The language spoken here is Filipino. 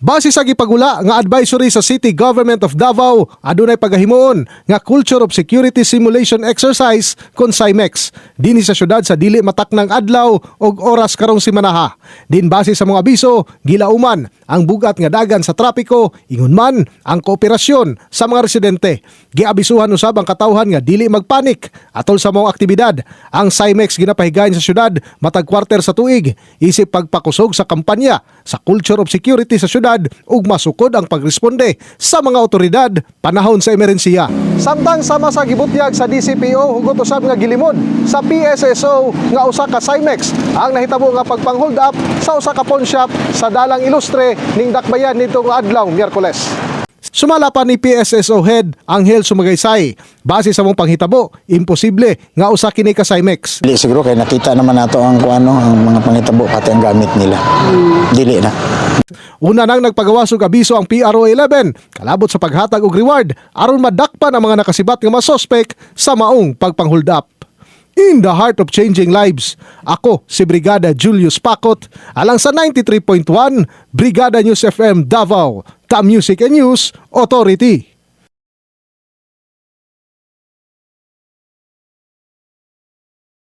Base sa gipagula nga advisory sa City Government of Davao, adunay pagahimuon nga Culture of Security Simulation Exercise kon CIMEX dinhi sa syudad sa dili mataknang adlaw og oras karong simanaha. Din base sa mga abiso, gilauman ang bugat nga dagan sa trapiko, ingon man ang kooperasyon sa mga residente. Giabisuhan usab ang katawhan nga dili magpanik atol sa mga aktibidad. Ang CIMEX ginapahigayon sa syudad matag kwarter sa tuig isip pagpakusog sa kampanya sa Culture of Security sa syudad ug masukod ang pagresponde sa mga otoridad panahon sa emerhensiya. Samtang sama sa gibutyag sa DCPO hugot usab nga gilimod sa PSSO nga usa ka CIMEX ang nahitabo nga pagpang-hold up sa usa ka pawn shop sa Dalang Ilustre ning Dakbayan nitong adlaw Miyerkules. Sumala pa ni PSSO Head Angel Sumagaysay, base sa mong panghitabo, imposible nga usa kini ka CIMEX. Dili siguro kay nakita naman nato ang ang mga panghitabo pati ang gamit nila. Dili na. Una nang nagpagawasog abiso ang PRO 11 kalabot sa paghatag og reward aron madakpan ang mga nakasibat nga mga suspect sa maong pagpang-hold up. In the heart of changing lives, ako si Brigada Julius Pacot alang sa 93.1 Brigada News FM Davao, the Music and News Authority.